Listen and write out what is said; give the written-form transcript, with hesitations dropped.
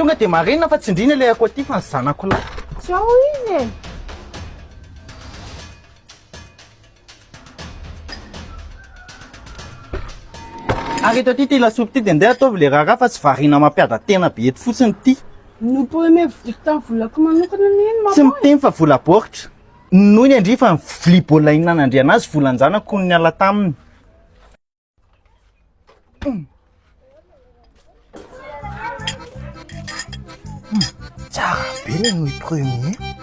tonga dia marina fa tsy indrina ilay ako aty fa ny zanako lahy. Zao izy e. Ary eto aty ty lasopy ty dia andeha ataovy le raha fa tsy variana mampiada tena be eto fotsiny ty. Nompo eme vidiako tamin'ny volako manokana neny Tsy miteny fa vola baoritra. Noho ny andri fa vilia baolina inan'andria anazy volanjanako ny ala taminy. Tsara be le premier.